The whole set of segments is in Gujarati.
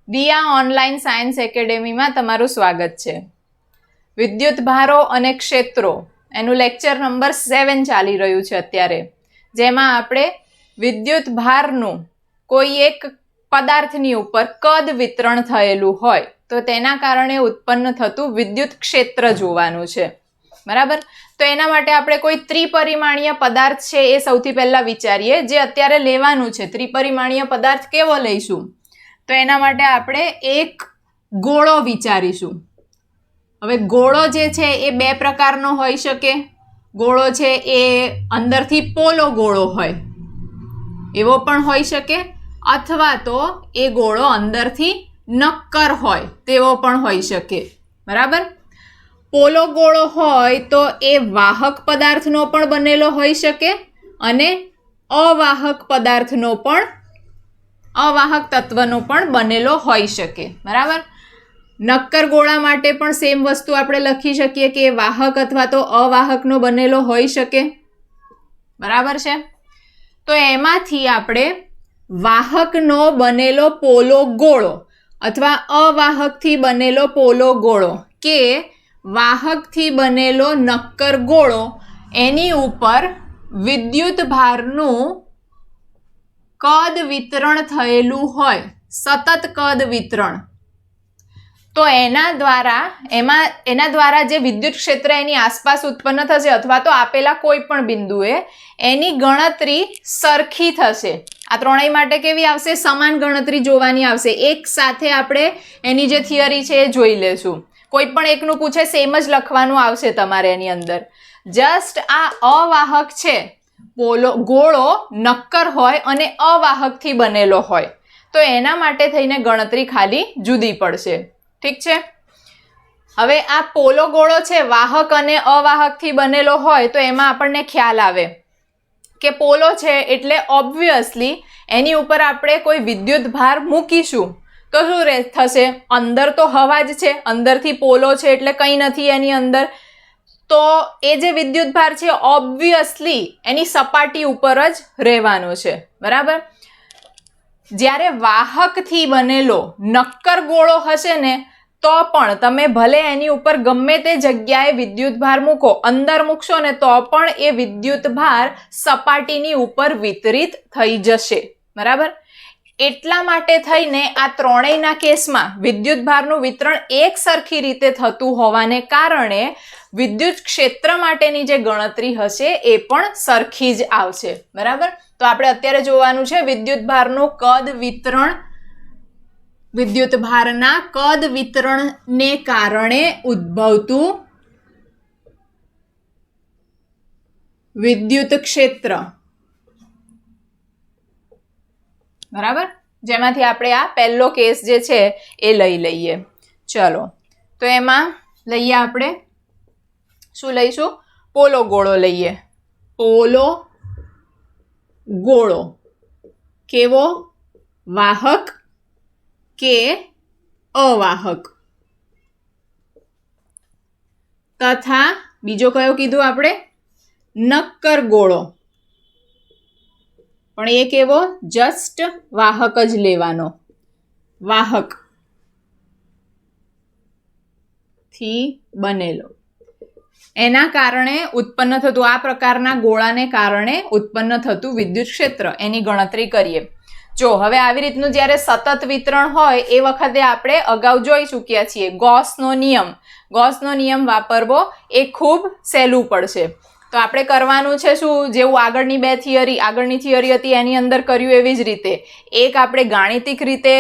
દિયા ઓનલાઈન સાયન્સ એકેડેમીમાં તમારું સ્વાગત છે. વિદ્યુત ભારો અને ક્ષેત્રો એનું લેક્ચર નંબર 7 ચાલી રહ્યું છે અત્યારે, જેમાં આપણે વિદ્યુત ભારનું કોઈ એક પદાર્થની ઉપર કદ વિતરણ થયેલું હોય તો તેના કારણે ઉત્પન્ન થતું વિદ્યુત ક્ષેત્ર જોવાનું છે. બરાબર? તો એના માટે આપણે કોઈ ત્રિપરિમાણીય પદાર્થ છે એ સૌથી પહેલા વિચારીએ, જે અત્યારે લેવાનું છે. ત્રિપરિમાણીય પદાર્થ કેવો લઈશું? તો એના માટે આપણે એક ગોળો વિચારીશું. હવે ગોળો જે છે એ બે પ્રકારનો હોઈ શકે. ગોળો છે એ અંદરથી પોલો ગોળો હોય એવો પણ હોઈ શકે, અથવા તો એ ગોળો અંદરથી નક્કર હોય તેવો પણ હોઈ શકે. બરાબર? પોલો ગોળો હોય તો એ વાહક પદાર્થનો પણ બનેલો હોઈ શકે અને અવાહક પદાર્થનો પણ, અવાહક તત્વનો પણ બનેલો હોઈ શકે. બરાબર? નક્કર ગોળા માટે પણ સેમ વસ્તુ આપણે લખી શકીએ કે વાહક અથવા તો અવાહકનો બનેલો હોઈ શકે. બરાબર છે? તો એમાંથી આપણે વાહકનો બનેલો પોલો ગોળો અથવા અવાહકથી બનેલો પોલો ગોળો કે વાહકથી બનેલો નક્કર ગોળો, એની ઉપર વિદ્યુત ભારનું કદ વિતરણ થયેલું હોય, સતત કદ વિતરણ, તો એના દ્વારા જે વિદ્યુત ક્ષેત્ર એની આસપાસ ઉત્પન્ન થશે અથવા તો આપેલા કોઈ પણ બિંદુએ, એની ગણતરી સરખી થશે. આ ત્રણેય માટે કેવી આવશે? સમાન ગણતરી જોવાની આવશે. એક સાથે આપણે એની જે થિયરી છે એ જોઈ લેશું. કોઈ પણ એકનું પૂછે સેમ જ લખવાનું આવશે તમારે એની અંદર. જસ્ટ આ અવાહક છે, પોલો ગોળો નક્કર હોય અને અવાહકથી બનેલો હોય, તો એના માટે થઈને ગણતરી ખાલી જુદી પડશે. ઠીક છે? હવે આ પોલો ગોળો છે વાહક અને અવાહકથી બનેલો હોય તો એમાં આપણને ખ્યાલ આવે કે પોલો છે એટલે ઓબ્વિયસલી એની ઉપર આપણે કોઈ વિદ્યુત ભાર મૂકીશું તો શું થશે? અંદર તો હવા જ છે, અંદરથી પોલો છે એટલે કંઈ નથી એની અંદર, તો એ જે વિદ્યુત ભાર છે ઓબ્વિયસલી એની સપાટી ઉપર જ રહેવાનો છે. બરાબર? જ્યારે વાહકથી બનેલો નક્કર ગોળો હશે ને, તો પણ તમે ભલે એની ઉપર ગમે તે જગ્યાએ વિદ્યુત ભાર મૂકો, અંદર મૂકશો ને તો પણ એ વિદ્યુત ભાર સપાટીની ઉપર વિતરિત થઈ જશે. બરાબર? એટલા માટે થઈને આ ત્રણેયના કેસમાં વિદ્યુત ભારનું વિતરણ એક સરખી રીતે થતું હોવાને કારણે વિદ્યુત ક્ષેત્ર માટેની જે ગણતરી હશે એ પણ સરખી જ આવશે. બરાબર? તો આપણે અત્યારે જોવાનું છે વિદ્યુત ભારનું કદ વિતરણ. વિદ્યુત ભારના કદ વિતરણને કારણે ઉદ્ભવતું વિદ્યુત ક્ષેત્ર. બરાબર? જેમાંથી આપણે આ પહેલો કેસ જે છે એ લઈ લઈએ. ચલો, તો એમાં લઈએ આપણે શું લઈશું? પોલો ગોળો લઈએ. પોલો ગોળો કેવો? વાહક કે અવાહક? તથા બીજો કયો કીધું આપણે? નક્કર ગોળો. પણ એ કેવો? જસ્ટ વાહક જ લેવાનો. વાહક થી બનેલો. એના કારણે ઉત્પન્ન થતું, આ પ્રકારના ગોળાને કારણે ઉત્પન્ન થતું વિદ્યુત ક્ષેત્ર, એની ગણતરી કરીએ. જો હવે આવી રીતનું જ્યારે સતત વિતરણ હોય એ વખતે આપણે અગાઉ જોઈ ચૂક્યા છીએ ગૌસનો નિયમ. ગૌસનો નિયમ વાપરવો એ ખૂબ સહેલું પડશે. તો આપણે કરવાનું છે શું? જેવું આગળની થિયરી હતી એની અંદર કર્યું એવી જ રીતે એક આપણે ગાણિતિક રીતે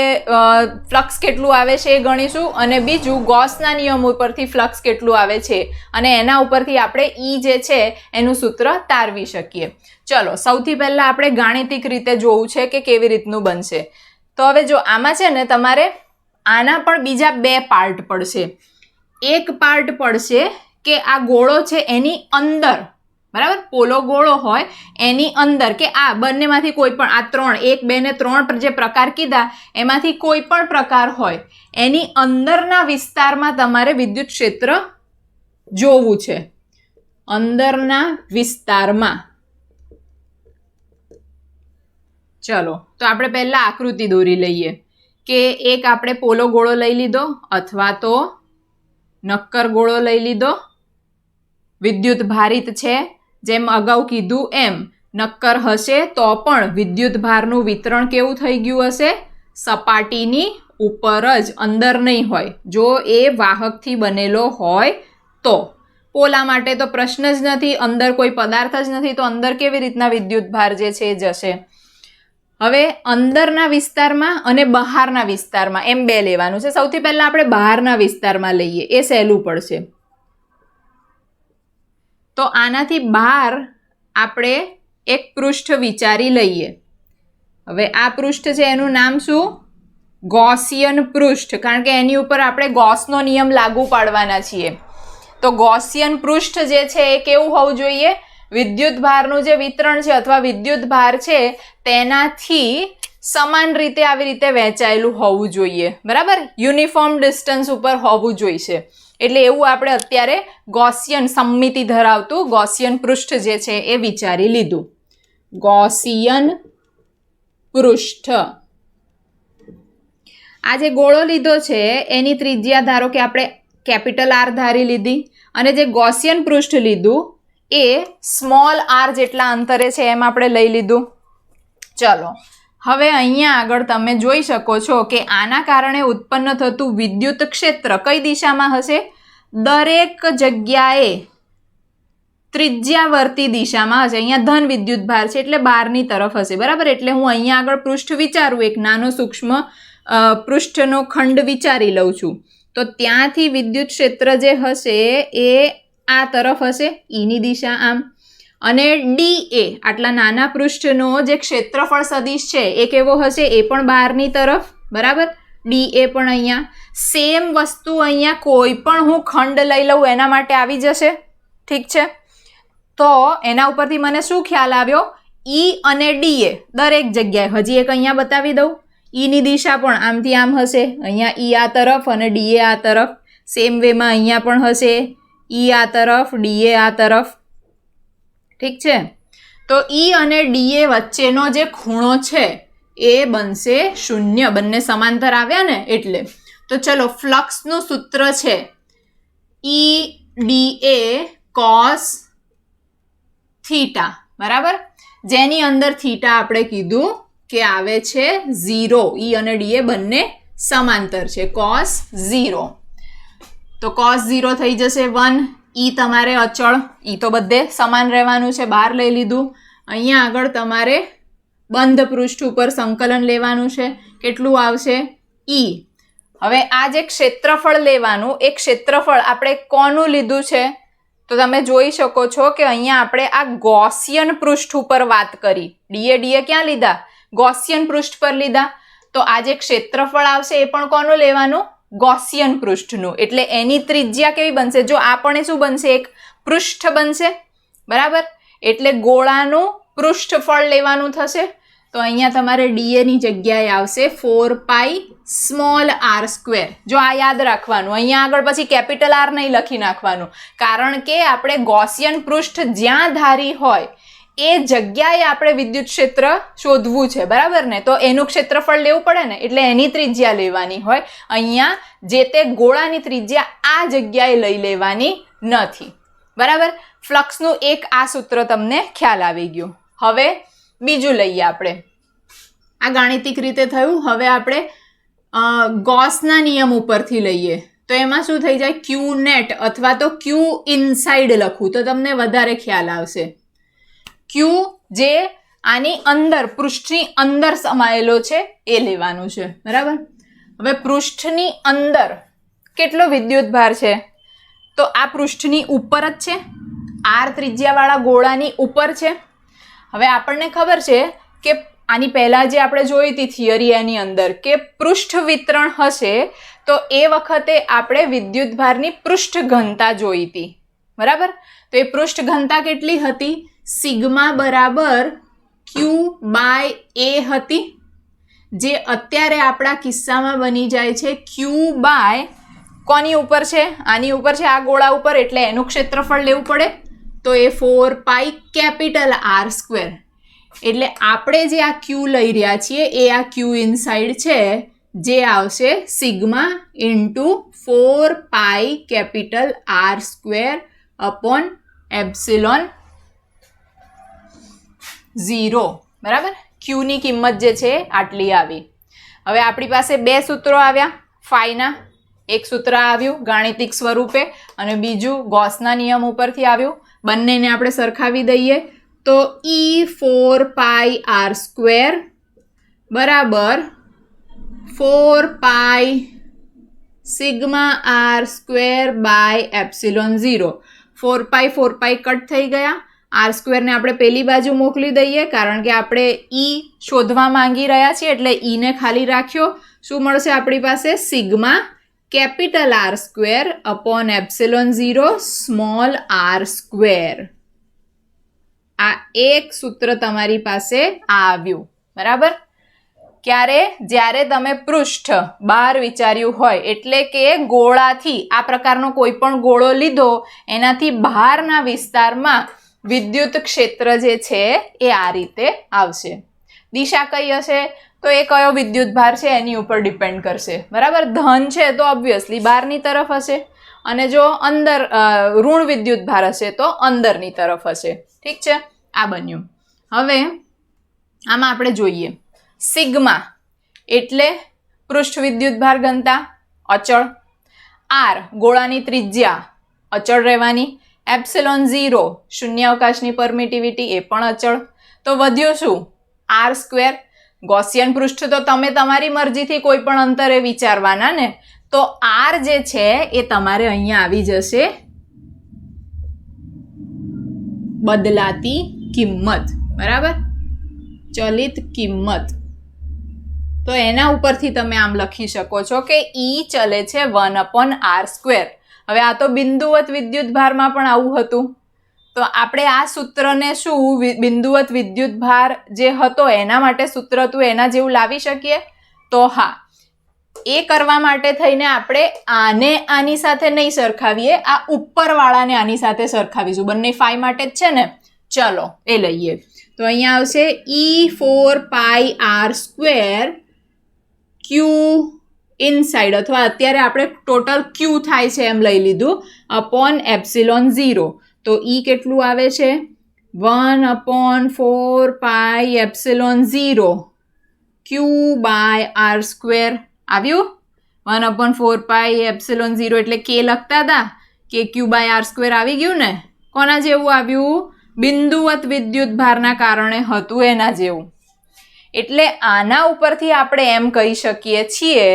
ફ્લક્સ કેટલું આવે છે એ ગણીશું, અને બીજું ગૌસના નિયમ ઉપરથી ફ્લક્સ કેટલું આવે છે અને એના ઉપરથી આપણે ઈ જે છે એનું સૂત્ર તારવી શકીએ. ચલો, સૌથી પહેલા આપણે ગાણિતિક રીતે જોવું છે કે કેવી રીતનું બનશે. તો હવે જો આમાં છે ને તમારે આના પણ બીજા બે પાર્ટ પડશે. એક પાર્ટ પડશે કે આ ગોળો છે એની અંદર, બરાબર, પોલો ગોળો હોય એની અંદર, કે આ બંનેમાંથી કોઈ પણ, આ ત્રણ, 1, 2 ને 3 જે પ્રકાર કીધા એમાંથી કોઈ પણ પ્રકાર હોય એની અંદરના વિસ્તારમાં તમારે વિદ્યુત ક્ષેત્ર જોવું છે. અંદરના વિસ્તારમાં. ચલો, તો આપણે પહેલા આકૃતિ દોરી લઈએ કે એક આપણે પોલો ગોળો લઈ લીધો અથવા તો નક્કર ગોળો લઈ લીધો. વિદ્યુત ભારિત છે, જેમ અગાઉ કીધું એમ નક્કર હશે તો પણ વિદ્યુત ભારનું વિતરણ કેવું થઈ ગયું હશે? સપાટીની ઉપર જ, અંદર નહીં હોય. જો એ વાહકથી બનેલો હોય તો. પોલા માટે તો પ્રશ્ન જ નથી, અંદર કોઈ પદાર્થ જ નથી, તો અંદર કેવી રીતના વિદ્યુત ભાર જે છે એ જશે? હવે અંદરના વિસ્તારમાં અને બહારના વિસ્તારમાં એમ બે લેવાનું છે. સૌથી પહેલા આપણે બહારના વિસ્તારમાં લઈએ, એ સહેલું પડશે. તો આનાથી બહાર આપણે એક પૃષ્ઠ વિચારી લઈએ. હવે આ પૃષ્ઠ છે એનું નામ શું? ગૌસિયન પૃષ્ઠ, કારણ કે એની ઉપર આપણે ગૌસનો નિયમ લાગુ પાડવાના છીએ. તો ગૌસિયન પૃષ્ઠ જે છે એ કેવું હોવું જોઈએ? વિદ્યુત ભારનું જે વિતરણ છે અથવા વિદ્યુત ભાર છે તેનાથી સમાન રીતે આવી રીતે વહેંચાયેલું હોવું જોઈએ, બરાબર? યુનિફોર્મ ડિસ્ટન્સ ઉપર હોવું જોઈશે. એટલે એવું આપણે અત્યારે ગૌસિયન સમમિતિ ધરાવતું ગૌસિયન પૃષ્ઠ જે છે એ વિચારી લીધું. ગૌસિયન પૃષ્ઠ. આ જે ગોળો લીધો છે એની ત્રિજ્યા ધારો કે આપણે કેપિટલ આર ધારી લીધી, અને જે ગૌસિયન પૃષ્ઠ લીધું એ સ્મોલ આર જેટલા અંતરે છે એમ આપણે લઈ લીધું. ચલો હવે અહીંયા આગળ તમે જોઈ શકો છો કે આના કારણે ઉત્પન્ન થતું વિદ્યુત ક્ષેત્ર કઈ દિશામાં હશે? દરેક જગ્યાએ ત્રિજ્યાવર્તી દિશામાં હશે. અહીંયા ધન વિદ્યુત ભાર છે એટલે બહારની તરફ હશે, બરાબર? એટલે હું અહીંયા આગળ પૃષ્ઠ વિચારું, એક નાનો સૂક્ષ્મ પૃષ્ઠનો ખંડ વિચારી લઉં છું. તો ત્યાંથી વિદ્યુત ક્ષેત્ર જે હશે એ આ તરફ હશે, ઈની દિશા આમ. અને ડી એ આટલા નાના પૃષ્ઠનો જે ક્ષેત્રફળ સદિશ છે એ કેવો હશે? એ પણ બહારની તરફ, બરાબર? ડી એ પણ અહીંયા સેમ વસ્તુ અહીંયા કોઈ પણ હું ખંડ લઈ લઉં એના માટે આવી જશે. ઠીક છે, તો એના ઉપરથી મને શું ખ્યાલ આવ્યો? ઈ અને ડી એ દરેક જગ્યાએ, હજી એક અહીંયા બતાવી દઉં, ઈની દિશા પણ આમથી આમ હશે, અહીંયા ઈ આ તરફ અને ડી એ આ તરફ. સેમ વેમાં અહીંયા પણ હશે, ઈ આ તરફ, ડી એ આ તરફ. ઠીક છે, તો ઈ અને ડી એ વચ્ચેનો જે ખૂણો છે એ બનશે 0, બંને સમાંતર આવ્યા ને એટલે. તો ચલો ફ્લક્સનું સૂત્ર છે ઈ ડી એ કોસ થીટા, બરાબર? જેની અંદર થીટા આપણે કીધું કે આવે છે 0. ઈ અને ડી એ બંને સમાંતર છે, cos 0. તો cos 0 થઈ જશે 1. ઈ તમારે અચળ, ઈ તો બધે સમાન રહેવાનું છે, બહાર લઈ લીધું. અહીંયા આગળ તમારે બંધ પૃષ્ઠ ઉપર સંકલન લેવાનું છે. કેટલું આવશે? ઈ. હવે આ જે ક્ષેત્રફળ લેવાનું, એ ક્ષેત્રફળ આપણે કોનું લીધું છે? તો તમે જોઈ શકો છો કે અહીંયા આપણે આ ગૌસિયન પૃષ્ઠ ઉપર વાત કરી. ડીએ ક્યાં લીધા? ગૌસિયન પૃષ્ઠ પર લીધા. તો આ જે ક્ષેત્રફળ આવશે એ પણ કોનું લેવાનું? ગૌસિયન પૃષ્ઠનું. એટલે એની ત્રિજ્યા કેવી બનશે? જો આ પણ શું બનશે? એક પૃષ્ઠ બનશે, બરાબર? એટલે ગોળાનું પૃષ્ઠફળ લેવાનું થશે. તો અહીંયા તમારે ડીએ ની જગ્યાએ આવશે 4 સ્મોલ આર સ્ક્વેર. જો આ યાદ રાખવાનું, અહીંયા આગળ પછી કેપિટલ આર નહીં લખી નાખવાનું, કારણ કે આપણે ગૌસિયન પૃષ્ઠ જ્યાં ધારી હોય એ જગ્યાએ આપણે વિદ્યુત ક્ષેત્ર શોધવું છે, બરાબર ને? તો એનું ક્ષેત્રફળ લેવું પડે ને, એટલે એની ત્રિજ્યા લેવાની હોય. અહીંયા જે તે ગોળાની ત્રિજ્યા આ જગ્યાએ લઈ લેવાની નથી, બરાબર? ફ્લક્સનું એક આ સૂત્ર તમને ખ્યાલ આવી ગયો. હવે બીજું લઈએ આપણે. આ ગાણિતિક રીતે થયું. હવે આપણે ગૌસના નિયમ ઉપરથી લઈએ. તો એમાં શું થઈ જાય? ક્યુ નેટ અથવા તો ક્યુ ઇનસાઇડ લખું તો તમને વધારે ખ્યાલ આવશે. ક્યુ જે આની અંદર, પૃષ્ઠની અંદર સમાયેલો છે એ લેવાનું છે, બરાબર? હવે પૃષ્ઠની અંદર કેટલો વિદ્યુત ભાર છે? તો આ પૃષ્ઠની ઉપર જ છે, આર ત્રિજ્યાવાળા ગોળાની ઉપર છે. હવે આપણને ખબર છે કે આની પહેલા જે આપણે જોઈ હતી થિયરી એની અંદર કે પૃષ્ઠ વિતરણ હશે તો એ વખતે આપણે વિદ્યુત ભારની પૃષ્ઠ ઘનતા જોઈ હતી, બરાબર? તો એ પૃષ્ઠ ઘનતા કેટલી હતી? સિગ્મા બરાબર ક્યુ બાય એ હતી, જે અત્યારે આપણા કિસ્સામાં બની જાય છે ક્યુ બાય કોની ઉપર છે? આની ઉપર છે, આ ગોળા ઉપર, એટલે એનું ક્ષેત્રફળ લેવું પડે. તો એ 4 કેપિટલ આર સ્ક્વેર. એટલે આપણે જે આ ક્યુ લઈ રહ્યા છીએ એ આ ક્યુ ઇનસાઇડ છે જે આવશે સિગ્મા ઇન્ટુ 4 પાઈ R² અપોન એપ્સિલોન 0, બરાબર. ક્યુની કિંમત જે છે આટલી આવી. હવે આપણી પાસે બે સૂત્રો આવ્યા ફાઈના. એક સૂત્ર આવ્યું ગાણિતિક સ્વરૂપે અને બીજું ગોસના નિયમ ઉપરથી આવ્યું. બંનેને આપણે સરખાવી દઈએ તો E4 પાઈ R² બરાબર 4 pi sigma R² by epsilon 0. 4 pi cut થઈ ગયા. R² ને આપણે પેલી બાજુ મોકલી દઈએ કારણ કે આપણે E શોધવા માંગી રહ્યા છીએ એટલે E ને ખાલી રાખ્યો. શું મળશે આપણી પાસે? Sigma R² upon epsilon 0 small r². આ એક સૂત્ર તમારી પાસે આવ્યું, બરાબર. જ્યારે તમે પૃષ્ઠ બહાર વિચાર્યું હોય એટલે કે ગોળાથી આ પ્રકારનો કોઈ પણ ગોળો લીધો એનાથી બહારના વિસ્તારમાં વિદ્યુત ક્ષેત્ર જે છે એ આ રીતે આવશે. દિશા કઈ હશે તો એ કયો વિદ્યુત ભાર છે એની ઉપર ડિપેન્ડ કરશે, બરાબર. ધન છે તો ઓબ્વિયસલી બહારની તરફ હશે અને જો અંદર ઋણ વિદ્યુત ભાર હશે તો અંદરની તરફ હશે. ઠીક છે, આ બન્યું. હવે આમાં આપણે જોઈએ સિગ્મા એટલે પૃષ્ઠ વિદ્યુત ભાર ઘનતા અચળ, R ગોળાની ત્રિજ્યા અચળ રહેવાની, એપ્સિલોન 0 શૂન્યાવકાશની પરમિટિવિટી એ પણ અચળ. તો વધ્યું શું? R². ગોસિયન પૃષ્ઠ તો તમે તમારી મરજીથી કોઈ પણ અંતરે વિચારવાના ને, તો R જે છે એ તમારે અહીંયા આવી જશે બદલાતી કિંમત, બરાબર, ચલિત કિંમત. તો એના ઉપરથી તમે આમ લખી શકો છો કે E ચલે છે 1/R². હવે આ તો બિંદુવત વિદ્યુત ભારમાં પણ આવું હતું. તો આપણે આ સૂત્રને શું બિંદુવત વિદ્યુત ભાર જે હતો એના માટે સૂત્ર હતું એના જેવું લાવી શકીએ? તો હા, એ કરવા માટે થઈને આપણે આને આની સાથે નહીં સરખાવીએ, આ ઉપરવાળાને આની સાથે સરખાવીશું. બંને ફાઈ માટે જ છે ને. ચલો એ લઈએ. તો અહીંયા આવશે E4 pi R² Q inside, અથવા અત્યારે આપણે ટોટલ Q થાય છે એમ લઈ લીધું, અપોન એપ્સિલોન 0. તો E કેટલું આવે છે? 1/4 પાઈ એપ્સિલોન 0 Q બાય R² આવ્યું. 1/4 પાઈ એપ્સિલોન 0 એટલે K લખતા હતા કે Q બાય R² આવી ગયું ને. કોના જેવું આવ્યું? બિંદુવત વિદ્યુત ભારના કારણે હતું એના જેવું. એટલે આના ઉપરથી આપણે એમ કહી શકીએ છીએ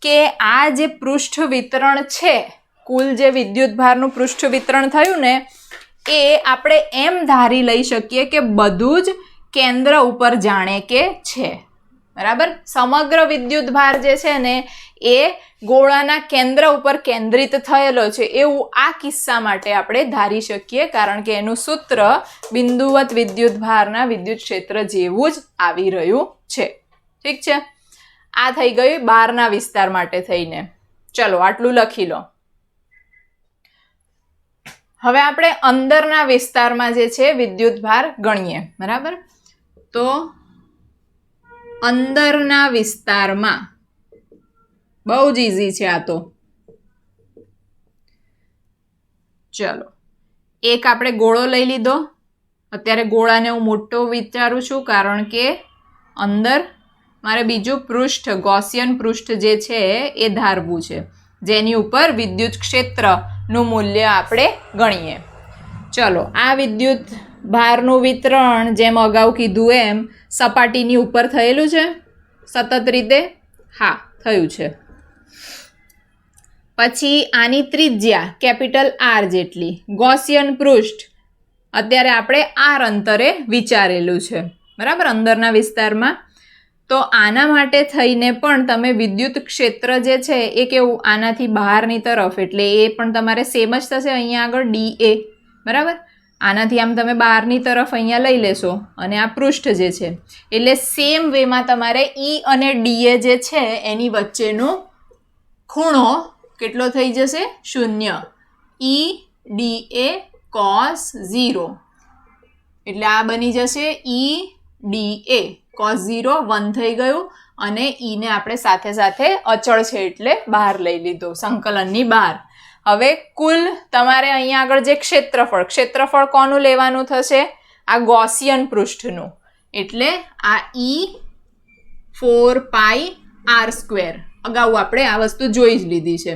કે આ જે પૃષ્ઠ વિતરણ છે, કુલ જે વિદ્યુત ભારનું પૃષ્ઠ વિતરણ થયું ને, એ આપણે એમ ધારી લઈ શકીએ કે બધું જ કેન્દ્ર ઉપર જાણે કે છે, બરાબર. સમગ્ર વિદ્યુત ભાર જે છે ને એ ગોળાના કેન્દ્ર ઉપર કેન્દ્રિત થયેલો છે એવું આ કિસ્સા માટે આપણે ધારી શકીએ, કારણ કે એનું સૂત્ર બિંદુવત વિદ્યુત ભારના વિદ્યુત ક્ષેત્ર જેવું જ આવી રહ્યું છે. ઠીક છે, આ થઈ ગયું બહારના વિસ્તાર માટે થઈને. ચલો આટલું લખી લો. હવે આપણે અંદરના વિસ્તારમાં જે છે વિદ્યુત ભાર ગણીએ, બરાબર. તો અંદરના વિસ્તારમાં બહુ જ ઇઝી છે આ તો. ચલો એક આપણે ગોળો લઈ લીધો. અત્યારે ગોળાને હું મોટો વિચારું છું કારણ કે અંદર મારે બીજું પૃષ્ઠ ગોસિયન પૃષ્ઠ જે છે એ ધારવું છે, જેની ઉપર વિદ્યુત ક્ષેત્રનું મૂલ્ય આપણે ગણીએ. ચલો આ વિદ્યુત ભારનું વિતરણ જેમ અગાઉ કીધું એમ સપાટીની ઉપર થયેલું છે સતત રીતે. હા, થયું છે. પછી આની ત્રિજ્યા R જેટલી, ગોસિયન પૃષ્ઠ અત્યારે આપણે R અંતરે વિચારેલું છે, બરાબર, અંદરના વિસ્તારમાં. તો આના માટે થઈને પણ તમે વિદ્યુત ક્ષેત્ર જે છે એ કેવું આનાથી બહારની તરફ, એટલે એ પણ તમારે સેમ જ થશે અહીંયા આગળ DA, બરાબર. આનાથી આમ તમે બહારની તરફ અહીંયા લઈ લેશો અને આ પૃષ્ઠ જે છે એટલે સેમ વેમાં તમારે E અને DA જે છે એની વચ્ચેનો ખૂણો કેટલો થઈ જશે? 0. EDA cos 0 એટલે આ બની જશે EDA cos 0 1 થઈ ગયું અને ઈને આપણે સાથે સાથે અચળ છે એટલે બહાર લઈ લીધો, સંકલનની બહાર. હવે કુલ તમારે અહીંયા આગળ જે ક્ષેત્રફળ કોનું લેવાનું થશે? આ ગૌસિયન પૃષ્ઠનું. એટલે આ E4πr². અગાઉ આપણે આ વસ્તુ જોઈ જ લીધી છે.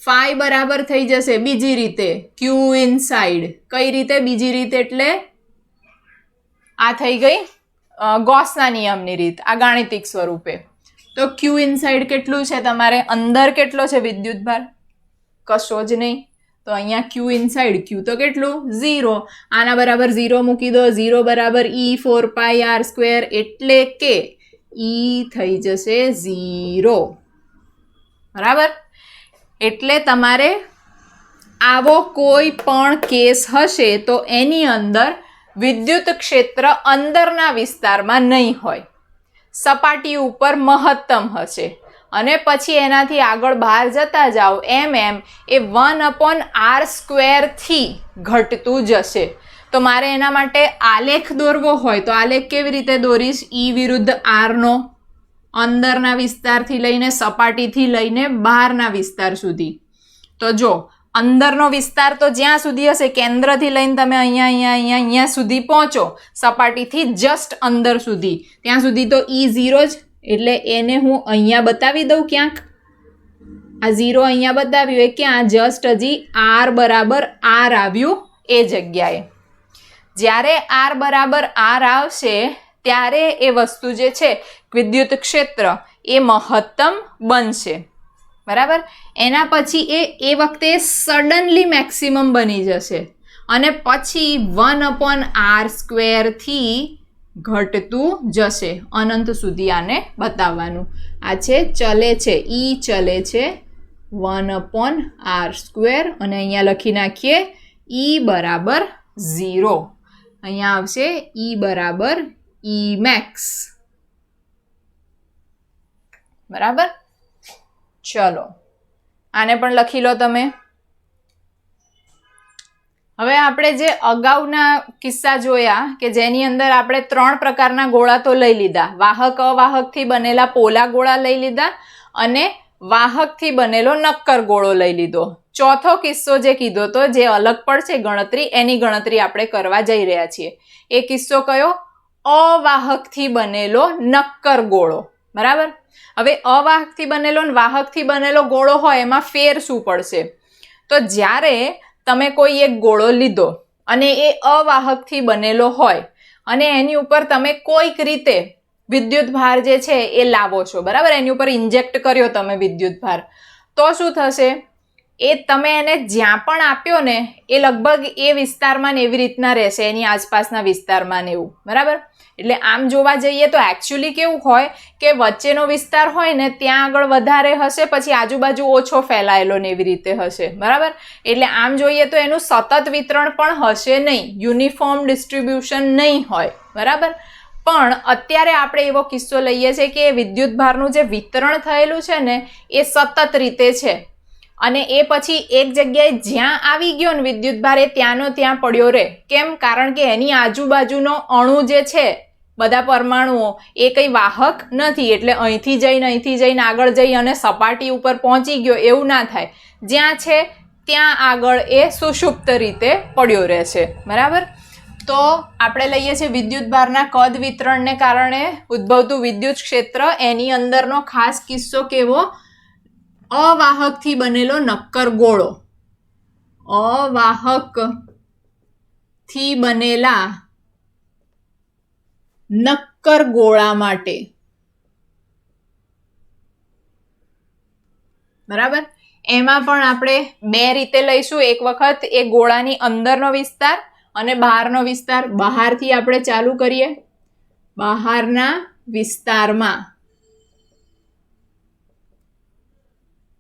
ફાઈ બરાબર થઈ જશે બીજી રીતે ક્યુ ઇનસાઇડ. કઈ રીતે બીજી રીત? એટલે આ થઈ ગઈ ગૌસના નિયમની રીત, આ ગાણિતિક સ્વરૂપે. તો ક્યુ ઇનસાઇડ કેટલું છે તમારે? અંદર કેટલો છે વિદ્યુતભાર? કશો જ નહીં. તો અહીંયા ક્યુ ઇનસાઇડ, ક્યુ તો કેટલું? 0. આના બરાબર 0 મૂકી દો. 0 બરાબર E4πr², એટલે કે E થઈ જશે 0. બરાબર? એટલે તમારે આવો કોઈ પણ કેસ હશે તો એની અંદર વિદ્યુત ક્ષેત્ર અંદરના વિસ્તારમાં નહીં હોય, સપાટી ઉપર મહત્તમ હશે. અને પછી એનાથી આગળ બહાર જતા જાઓ એમ એ 1/r² થી ઘટતું જશે. તો મારે એના માટે આલેખ દોરવો હોય તો આલેખ કેવી રીતે દોરીશ? E વિરુદ્ધ r નો, અંદરના વિસ્તારથી લઈને સપાટીથી લઈને બહારના વિસ્તાર સુધી. તો જો અંદરનો વિસ્તાર તો જ્યાં સુધી હશે, કેન્દ્રથી લઈને તમે અહીંયા સુધી પહોંચો, સપાટીથી જસ્ટ અંદર સુધી, ત્યાં સુધી તો E 0 જ. એટલે એને હું અહીંયા બતાવી દઉં ક્યાંક. આ 0 અહીંયા બતાવ્યું એ ક્યાં? જસ્ટ હજી r બરાબર r આવ્યું એ જગ્યાએ. જ્યારે r બરાબર r આવશે ત્યારે એ વસ્તુ જે છે વિદ્યુત ક્ષેત્ર એ મહત્તમ બનશે. બરાબર? એના પછી એ વખતે સડનલી મેક્સિમમ બની જશે અને પછી 1/r² થી ઘટતું જશે અનંત સુધી. આને બતાવવાનું આ છે ચલે છે, E ચલે છે 1/r². અને અહીંયા લખી નાખીએ E બરાબર 0. અહીંયા આવશે E બરાબર E max. બરાબર? ચલો આને પણ લખી લો તમે. હવે આપણે જે અગાઉના કિસ્સા જોયા કે જેની અંદર આપણે 3 પ્રકારના ગોળા તો લઈ લીધા, વાહક અવાહકથી બનેલા પોલા ગોળા લઈ લીધા અને વાહકથી બનેલો નક્કર ગોળો લઈ લીધો. ચોથો કિસ્સો જે કીધો તો જે અલગ પડશે ગણતરી, એની ગણતરી આપણે કરવા જઈ રહ્યા છીએ. એ કિસ્સો કયો? અવાહકથી બનેલો નક્કર ગોળો. બરાબર? હવે અવાહકથી બનેલો ને વાહકથી બનેલો ગોળો હોય એમાં ફેર શું પડશે? તો જ્યારે તમે કોઈ એક ગોળો લીધો અને એ અવાહકથી બનેલો હોય અને એની ઉપર તમે કોઈક રીતે વિદ્યુત ભાર જે છે એ લાવો છો, બરાબર? એની ઉપર ઇન્જેક્ટ કર્યો તમે વિદ્યુત ભાર, તો શું થશે? એ તમે એને જ્યાં પણ આપ્યો ને એ લગભગ એ વિસ્તારમાં ને એવી રીતના રહેશે, એની આસપાસના વિસ્તારમાં ને એવું. બરાબર? એટલે આમ જોવા જઈએ તો એકચ્યુઅલી કેવું હોય કે વચ્ચેનો વિસ્તાર હોય ને ત્યાં આગળ વધારે હશે, પછી આજુબાજુ ઓછો ફેલાયેલો ને એવી રીતે હશે. બરાબર? એટલે આમ જોઈએ તો એનું સતત વિતરણ પણ હશે નહીં, યુનિફોર્મ ડિસ્ટ્રીબ્યુશન નહીં હોય. બરાબર? પણ અત્યારે આપણે એવો કિસ્સો લઈએ છીએ કે વિદ્યુત ભારનું જે વિતરણ થયેલું છે ને એ સતત રીતે છે અને એ પછી એક જગ્યાએ જ્યાં આવી ગયો ને વિદ્યુત ભાર એ ત્યાંનો ત્યાં પડ્યો રહે. કેમ? કારણ કે એની આજુબાજુનો અણુ જે છે, બધા પરમાણુઓ, એ કંઈ વાહક નથી. એટલે અહીંથી જઈને આગળ જઈ અને સપાટી ઉપર પહોંચી ગયો એવું ના થાય. જ્યાં છે ત્યાં આગળ એ સુષુપ્ત રીતે પડ્યો રહેશે. બરાબર? તો આપણે લઈએ છીએ વિદ્યુત ભારના કદ વિતરણને કારણે ઉદ્ભવતું વિદ્યુત ક્ષેત્ર. એની અંદરનો ખાસ કિસ્સો કેવો? અવાહકથી બનેલો નક્કર ગોળો. અવાહકથી બનેલા નક્કર ગોળા માટે. બરાબર? એમાં પણ આપણે 2 રીતે લઈશું. એક વખત એ ગોળાની અંદરનો વિસ્તાર અને બહારનો વિસ્તાર. બહારથી આપણે ચાલુ કરીએ. બહારના વિસ્તારમાં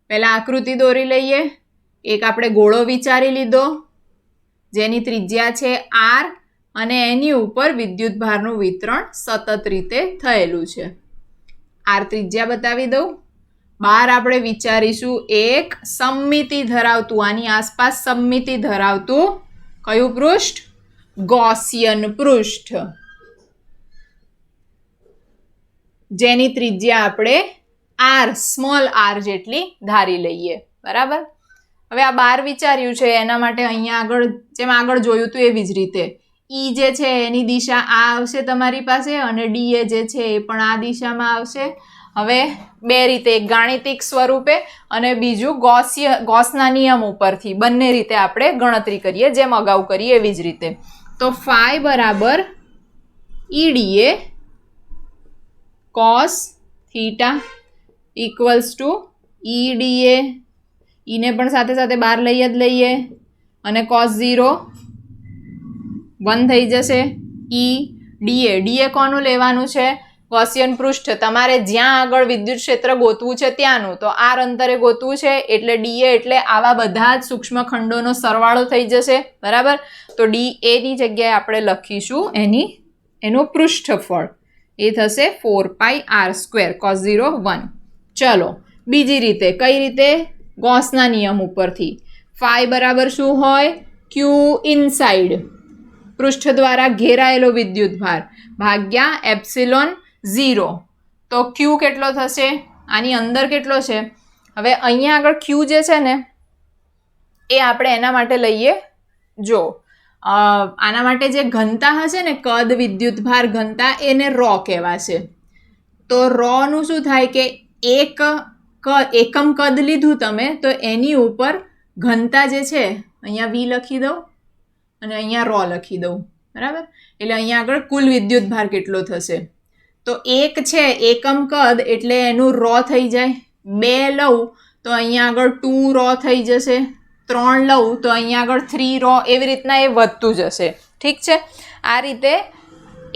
પહેલા આકૃતિ દોરી લઈએ. એક આપણે ગોળો વિચારી લીધો જેની ત્રિજ્યા છે r અને એની ઉપર વિદ્યુત ભારનું વિતરણ સતત રીતે થયેલું છે. r ત્રિજ્યા બતાવી દઉં. બહાર આપણે વિચારીશું એક સમમિતિ ધરાવતું, આની આસપાસ સમમિતિ ધરાવતું કયું પૃષ્ઠ? ગૌસિયન પૃષ્ઠ. જેની ત્રિજ્યા આપણે આર સ્મોલ આર જેટલી ધારી લઈએ. બરાબર. હવે આ 12 વિચાર્યું છે એના માટે અહીંયા આગળ જેમ આગળ જોયું હતું એવી જ રીતે ઈ જે છે એની દિશા આ આવશે તમારી પાસે અને ડી એ જે છે એ પણ આ દિશામાં આવશે. હવે બે રીતે, એક ગાણિતિક સ્વરૂપે અને બીજું ગોસના નિયમ ઉપરથી, બંને રીતે આપણે ગણતરી કરીએ જેમ અગાઉ કરીએ એવી જ રીતે. તો ફાઈ બરાબર ઈડીએ કોસ થીટા ઇક્વલ્સ ટુ ઈડીએ, ઈને પણ સાથે સાથે 12 લઈ જ લઈએ અને કોસ 0 1 થઈ જશે. ઈ ડીએ કોનું લેવાનું છે? ગોસિયન પૃષ્ઠ. તમારે જ્યાં આગળ વિદ્યુત ક્ષેત્ર ગોતવું છે ત્યાંનું, તો આર અંતરે ગોતવું છે એટલે ડીએ એટલે આવા બધા જ સૂક્ષ્મ ખંડોનો સરવાળો થઈ જશે. બરાબર. તો ડી એની જગ્યાએ આપણે લખીશું એનું પૃષ્ઠફળ, એ થશે 4πr² cos 0 1. ચલો બીજી રીતે, કઈ રીતે? ગોસના નિયમ ઉપરથી ફાઈ બરાબર શું હોય? ક્યુ ઇનસાઇડ, પૃષ્ઠ દ્વારા ઘેરાયેલો વિદ્યુત ભાર ભાગ્યા એપ્સિલોન 0. તો ક્યુ કેટલો થશે? આની અંદર કેટલો છે? હવે અહીંયા આગળ ક્યુ જે છે ને એ આપણે એના માટે લઈએ, જો આના માટે જે ઘનતા હશે ને, કદ વિદ્યુત ભાર ઘનતા, એને રો કહેવાશે. તો રોનું શું થાય કે એકમ કદ લીધું તમે તો એની ઉપર ઘનતા જે છે અહીંયા વી લખી દઉં અને અહીંયા રો લખી દઉં. બરાબર. એટલે અહીંયા આગળ કુલ વિદ્યુત ભાર કેટલો થશે? તો 1 છે એકમ કદ એટલે એનું રો થઈ જાય. 2 લઉં તો અહીંયા આગળ 2 રો થઈ જશે. 3 લઉં તો અહીંયા આગળ 3 રો, એવી રીતના એ વધતું જશે. ઠીક છે. આ રીતે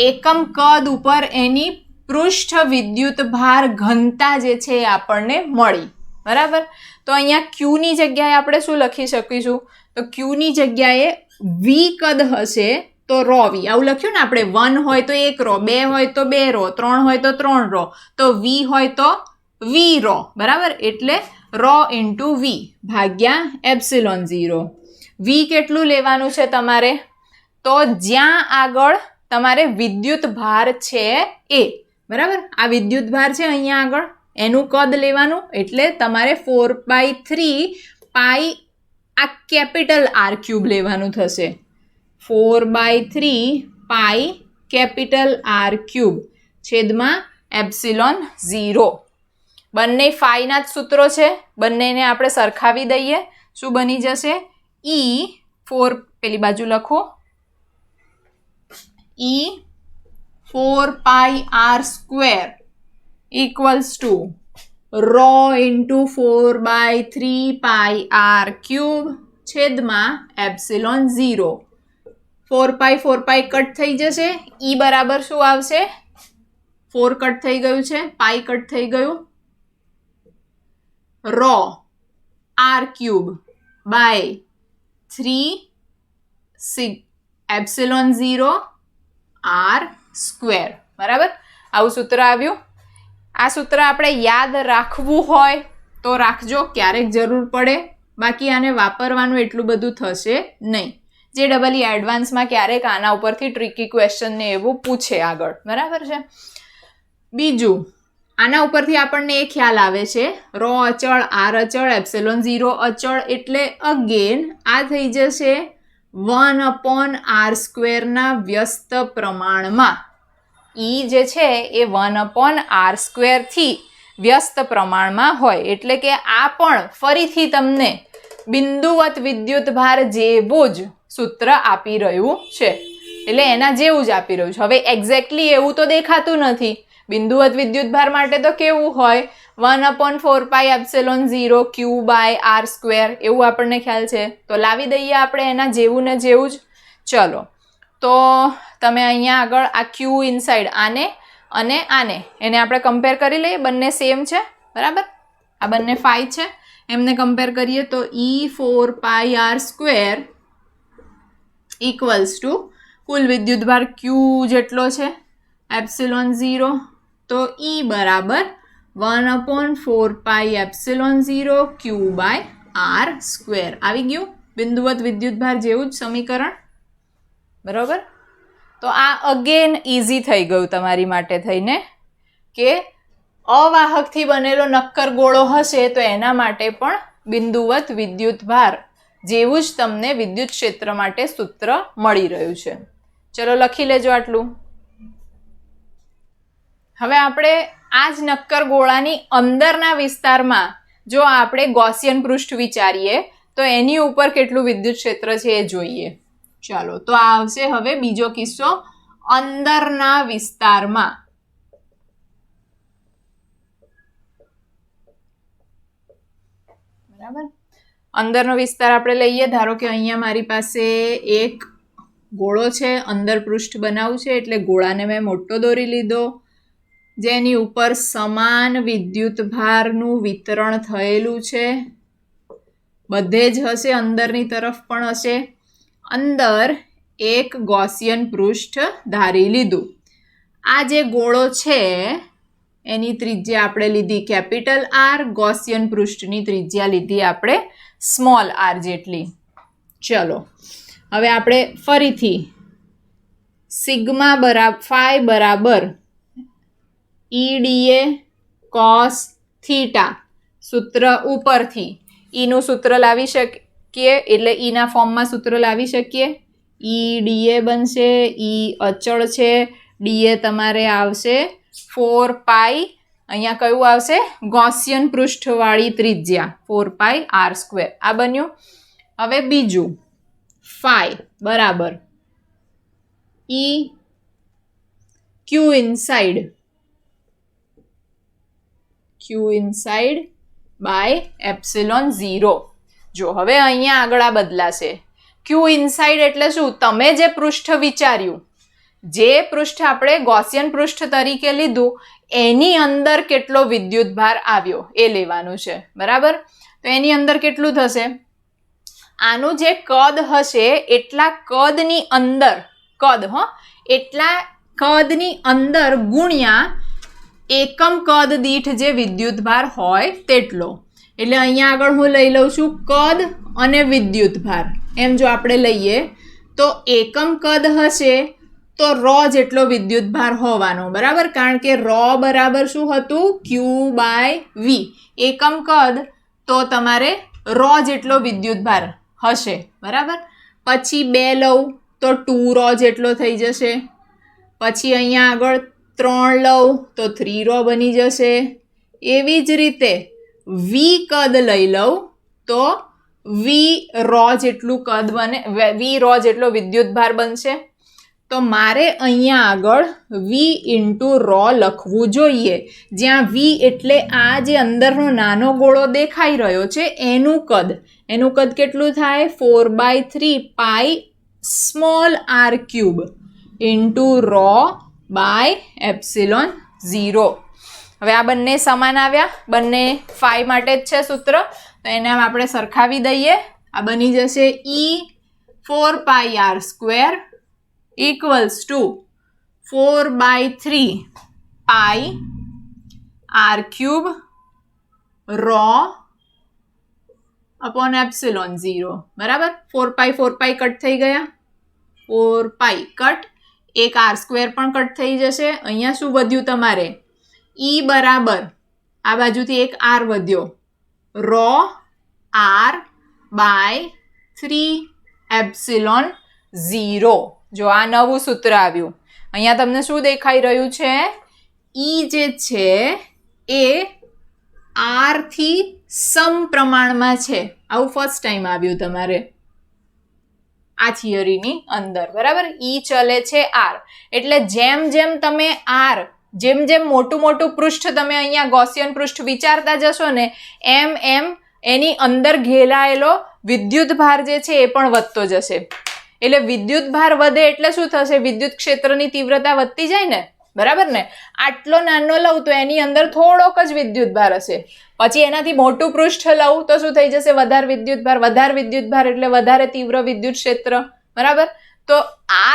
એકમ કદ ઉપર એની પૃષ્ઠ વિદ્યુત ભાર ઘનતા જે છે એ આપણને મળી. બરાબર. તો અહીંયા ક્યુની જગ્યાએ આપણે શું લખી શકીશું? તો ક્યુની જગ્યાએ વી કદ હશે તો રો વી, આવું લખ્યું ને આપણે. 1 હોય તો 1 રો, 2 હોય તો 2 રો, 3 હોય તો 3 રો, તો વી હોય તો વી રો. બરાબર. એટલે રો ઇન્ટુ વી ભાગ્યા એપ્સિલોન 0. વી કેટલું લેવાનું છે તમારે? તો જ્યાં આગળ તમારે વિદ્યુત ભાર છે એ. બરાબર. આ વિદ્યુત ભાર છે અહીંયા આગળ, એનું કદ લેવાનું એટલે તમારે 4/3 પાઈ આ કેપિટલ આર ક્યુબ લેવાનું થશે. 4/3 પાઈ કેપિટલ આર ક્યુબ છેદમાં એપ્સિલોન 0. બંને ફાઈના જ સૂત્રો છે, બંનેને આપણે સરખાવી દઈએ. શું બની જશે? ઈ 4, પેલી બાજુ લખો, ઈ 4πr² equals to rho into 4/3 pi r cube છેદમાં એપ્સિલોન 0. 4π કટ થઈ જશે. ઈ બરાબર શું આવશે? 4 કટ થઈ ગયું છે, પાઈ કટ થઈ ગયું, rho r cube by 3 epsilon 0 r². બરાબર. આવું સૂત્ર આવ્યું. આ સૂત્ર આપણે યાદ રાખવું હોય તો રાખજો, ક્યારેક જરૂર પડે, બાકી આને વાપરવાનું એટલું બધું થશે નહીં. જે ડબલ એડવાન્સમાં ક્યારેક આના ઉપરથી ટ્રિકી ક્વેશ્ચન ને એવું પૂછે આગળ. બરાબર છે. બીજું, આના ઉપરથી આપણને એ ખ્યાલ આવે છે, રો અચળ, આર અચળ, એપ્સિલોન 0 અચળ, એટલે અગેન આ થઈ જશે 1/r² ના વ્યસ્ત પ્રમાણમાં. ઈ જે છે એ 1/r² થી વ્યસ્ત પ્રમાણમાં હોય, એટલે કે આ પણ ફરીથી તમને બિંદુવત વિદ્યુત ભાર જેવું જ સૂત્ર આપી રહ્યું છે. એટલે એના જેવું જ આપી રહ્યું છે. હવે એક્ઝેક્ટલી એવું તો દેખાતું નથી. બિંદુવત વિદ્યુત ભાર માટે તો કેવું હોય? 1/4πε0 q/r², એવું આપણને ખ્યાલ છે. તો લાવી દઈએ આપણે એના જેવું ને જેવું જ. ચલો, તો તમે અહીંયા આગળ આ ક્યુ ઇનસાઇડ આને અને આને એને આપણે કમ્પેર કરી લઈએ. બંને સેમ છે. બરાબર. આ બંને ફાઈ છે, એમને કમ્પેર કરીએ તો E4πr² ઇક્વલ્સ ટુ કુલ વિદ્યુત ભાર ક્યુ જેટલો છે એપ્સિલોન 0. તો E બરાબર 1/4πε0 q/r². આવી ગયું બિંદુવત વિદ્યુત ભાર જેવું જ સમીકરણ. બરાબર. તો આ અગેન ઇઝી થઈ ગયું તમારી માટે થઈને કે અવાહકથી બનેલો નક્કર ગોળો હશે તો એના માટે પણ બિંદુવત વિદ્યુત ભાર જેવું જ તમને વિદ્યુત ક્ષેત્ર માટે સૂત્ર મળી રહ્યું છે. ચલો લખી લેજો આટલું. હવે આપણે આ જ નક્કર ગોળાની અંદરના વિસ્તારમાં જો આપણે ગૌસિયન પૃષ્ઠ વિચારીએ તો એની ઉપર કેટલું વિદ્યુત ક્ષેત્ર છે એ જોઈએ. ચાલો તો આ આવશે હવે બીજો કિસ્સો અંદરના વિસ્તારમાં. બરાબર, અંદરનો વિસ્તાર આપણે લઈએ. ધારો કે અહીંયા મારી પાસે એક ગોળો છે, અંદર પૃષ્ઠ બનાવવું છે એટલે ગોળાને મેં મોટો દોરી લીધો, જેની ઉપર સમાન વિદ્યુત ભારનું વિતરણ થયેલું છે. બધે જ હશે, અંદરની તરફ પણ હશે. અંદર એક ગૌસિયન પૃષ્ઠ ધારી લીધું. આ જે ગોળો છે એની ત્રિજ્યા આપણે લીધી કેપિટલ આર, ગૌસિયન પૃષ્ઠની ત્રિજ્યા લીધી આપણે સ્મોલ આર જેટલી. ચલો હવે આપણે ફરીથી સિગ્મા બરાબર ફાઈ બરાબર EDA cos થીટા સૂત્ર ઉપરથી ઈનું સૂત્ર લાવી શકીએ, એટલે ઈના ફોર્મમાં સૂત્ર લાવી શકીએ. EDA બનશે, ઈ અચળ છે, DA તમારે આવશે 4 પાઈ, અહીંયા કયું આવશે ગૌસિયન પૃષ્ઠવાળી ત્રિજ્યા 4 પાઈ r². આ બન્યું. હવે બીજું ફાઈ બરાબર ઈ ક્યુ ઇનસાઇડ બાય એપ્સિલોન 0. જો હવે અહીંયા આગળ આ બદલાશે. ક્યુ ઇનસાઇડ એટલે શું? તમે જે પૃષ્ઠ વિચાર્યું, જે પૃષ્ઠ આપણે ગૌસિયન પૃષ્ઠ તરીકે લીધું એની અંદર કેટલો વિદ્યુત ભાર આવ્યો એ લેવાનું છે. બરાબર, તો એની અંદર કેટલું થશે? આનું જે કદ હશે એટલા કદની અંદર એટલા કદની અંદર ગુણ્યા એકમ કદ દીઠ જે વિદ્યુત ભાર હોય તેટલો. એટલે અહીંયા આગળ હું લઈ લઉં છું કદ અને વિદ્યુત ભાર. એમ જો આપણે લઈએ તો એકમ કદ હશે તો રો જેટલો વિદ્યુત ભાર હોવાનો. બરાબર, કારણ કે રો બરાબર શું હતું? Q/V. એકમ કદ તો તમારે રો જેટલો વિદ્યુત ભાર હશે. બરાબર, પછી 2 લઉં તો 2 રો જેટલો થઈ જશે. પછી અહીંયા આગળ 3 લઉં તો 3 રો બની જશે. એવી જ રીતે V કદ લઈ લઉં તો V રો જેટલું કદ બને, V રો જેટલો વિદ્યુત ભાર બનશે. તો મારે અહીંયા આગળ V ઇન્ટુ રો લખવું જોઈએ, જ્યાં V એટલે આ જે અંદરનો નાનો ગોળો દેખાઈ રહ્યો છે એનું કદ કેટલું થાય? 4/3 pi small r³ into rho by epsilon 0. હવે આ બંને સમાન આવ્યા, બંને ફાઈ માટે જ છે સૂત્ર, તો એને આપણે સરખાવી દઈએ. આ બની જશે E4 pi r² equals to 4/3 pi r³ rho upon epsilon 0. બરાબર, 4 પાઈ કટ થઈ ગયા, 4 પાઈ કટ, એક r² પણ કટ થઈ જશે. અહીંયા શું વધ્યું તમારે? E બરાબર આ બાજુથી એક r વધ્યો, રો r/3 એપ્સિલોન 0. જો આ નવું સૂત્ર આવ્યું. અહીંયા તમને શું દેખાઈ રહ્યું છે? E જે છે એ r થી સમપ્રમાણમાં છે. આવું ફર્સ્ટ ટાઈમ આવ્યું તમારે આ થિયરીની અંદર. બરાબર, E ચલે છે r, એટલે જેમ જેમ તમે જેમ મોટું પૃષ્ઠ તમે અહીંયા ગૌસિયન પૃષ્ઠ વિચારતા જશો ને એમ એની અંદર ઘેલાયેલો વિદ્યુત ભાર જે છે એ પણ વધતો જશે. એટલે વિદ્યુત ભાર વધે એટલે શું થશે? વિદ્યુત ક્ષેત્રની તીવ્રતા વધતી જાય ને. બરાબર ને? આટલો નાનો લઉં તો એની અંદર થોડોક જ વિદ્યુત ભાર હશે. પછી એનાથી મોટું પૃષ્ઠ લઉં તો શું થઈ જશે? વધારે વિદ્યુત ભાર એટલે વધારે તીવ્ર વિદ્યુત ક્ષેત્ર. બરાબર, તો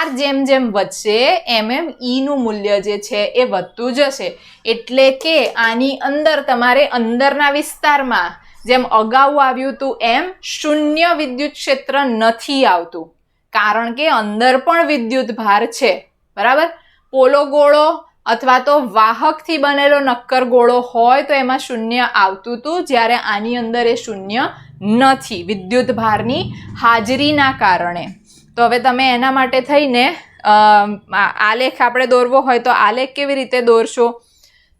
r જેમ વધશે એમ E નું મૂલ્ય જે છે એ વધતું જશે. એટલે કે આની અંદર તમારે અંદરના વિસ્તારમાં જેમ અગાઉ આવ્યું હતું એમ શૂન્ય વિદ્યુત ક્ષેત્ર નથી આવતું, કારણ કે અંદર પણ વિદ્યુત ભાર છે. બરાબર, પોલો ગોળો અથવા તો વાહકથી બનેલો નક્કર ગોળો હોય તો એમાં શૂન્ય આવતું હતું, જ્યારે આની અંદર એ શૂન્ય નથી વિદ્યુત ભારની હાજરીના કારણે. તો હવે તમે એના માટે થઈને આલેખ આપણે દોરવો હોય તો આલેખ કેવી રીતે દોરશો?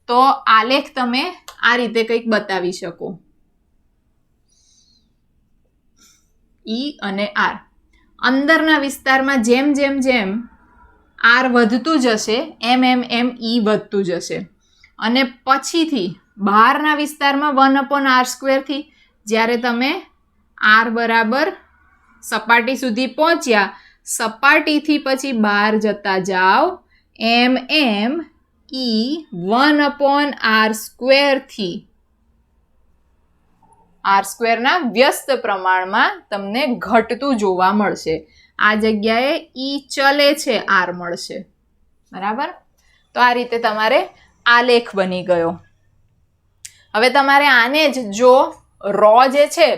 તો આલેખ તમે આ રીતે કંઈક બતાવી શકો. ઈ અને આર અંદરના વિસ્તારમાં જેમ જેમ જેમ આર વધતું જશે એમ એમ એમ ઈ વધતું જશે, અને પછીથી બહારના વિસ્તારમાં 1/r²થી જ્યારે તમે આર બરાબર સપાટી સુધી પહોંચ્યા, સપાટીથી પછી બહાર જતા જાઓ એમ એમ ઈ 1/r²થી r² વ્યસ્ત પ્રમાણમાં તમને ઘટતું જોવા મળશે. આ જગ્યાએ ઈ ચલે છે આર મળશે. બરાબર? તો આ રીતે તમારે આલેખ બની ગયો. હવે તમારે આને જ જો રો જે છે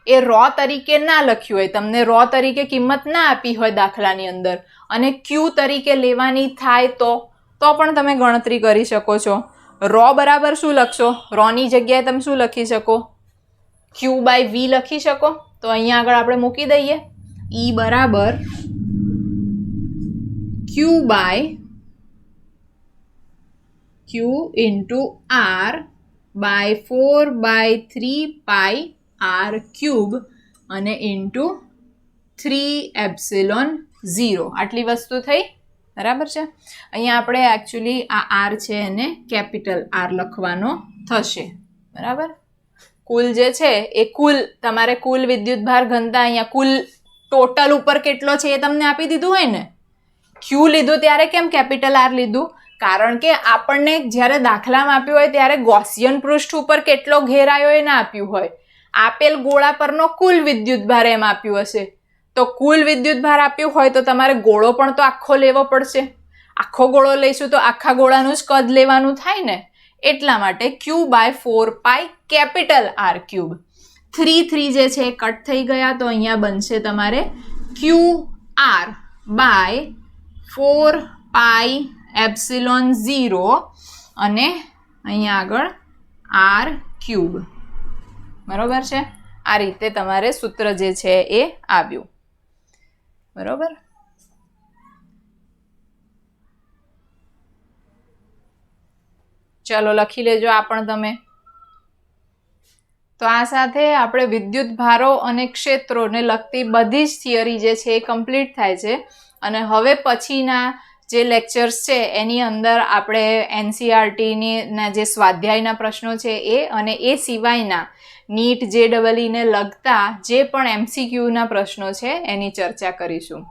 એ રો તરીકે ના લખ્યું હોય, તમને રો તરીકે કિંમત ના આપી હોય દાખલાની અંદર, અને ક્યુ તરીકે લેવાની થાય તો પણ તમે ગણતરી કરી શકો છો. રો બરાબર શું લખશો? રોની જગ્યાએ તમે શું લખી શકો? Q/V લખી શકો. તો અહીંયા આગળ આપણે મૂકી દઈએ E બરાબર Q into R/4/3πr³ અને into 3ε0 આટલી વસ્તુ થઈ. બરાબર છે? અહીંયા આપણે એકચ્યુઅલી આ આર છે એને કેપિટલ આર લખવાનો થશે. બરાબર? કુલ જે છે એ તમારે કુલ વિદ્યુતભાર ઘનતા અહીંયા કુલ ટોટલ ઉપર કેટલો છે એ તમને આપી દીધું હોય ને. ક્યુ લીધું ત્યારે કેમ કેપિટલ આર લીધું? કારણ કે આપણને જ્યારે દાખલામાં આપ્યું હોય ત્યારે ગૌસિયન પૃષ્ઠ ઉપર કેટલો ઘેર આવ્યો એ ના આપ્યું હોય, આપેલ ગોળા પરનો કુલ વિદ્યુતભાર એમ આપ્યું હશે. તો કુલ વિદ્યુતભાર આપ્યું હોય તો તમારે ગોળો પણ તો આખો લેવો પડશે. આખો ગોળો લઈશું તો આખા ગોળાનું જ કદ લેવાનું થાય ને. એટલા માટે Q/4π કેપિટલ R³. 3 જે છે કટ થઈ ગયા, તો અહીંયા બનશે તમારે QR/4πε0 અને અહીંયા આગળ R³. બરોબર છે? આ રીતે તમારે સૂત્ર જે છે એ આવ્યું. બરોબર? ચલો લખી લેજો આ પણ તમે. તો આ સાથે આપણે વિદ્યુત ભારો અને ક્ષેત્રોને લગતી બધી જ થિયરી જે છે એ કમ્પ્લીટ થાય છે. અને હવે પછીના જે લેક્ચર્સ છે એની અંદર આપણે NCERTના જે સ્વાધ્યાયના પ્રશ્નો છે એ અને એ સિવાયના NEET JEE ને લગતા જે પણ MCQના પ્રશ્નો છે એની ચર્ચા કરીશું.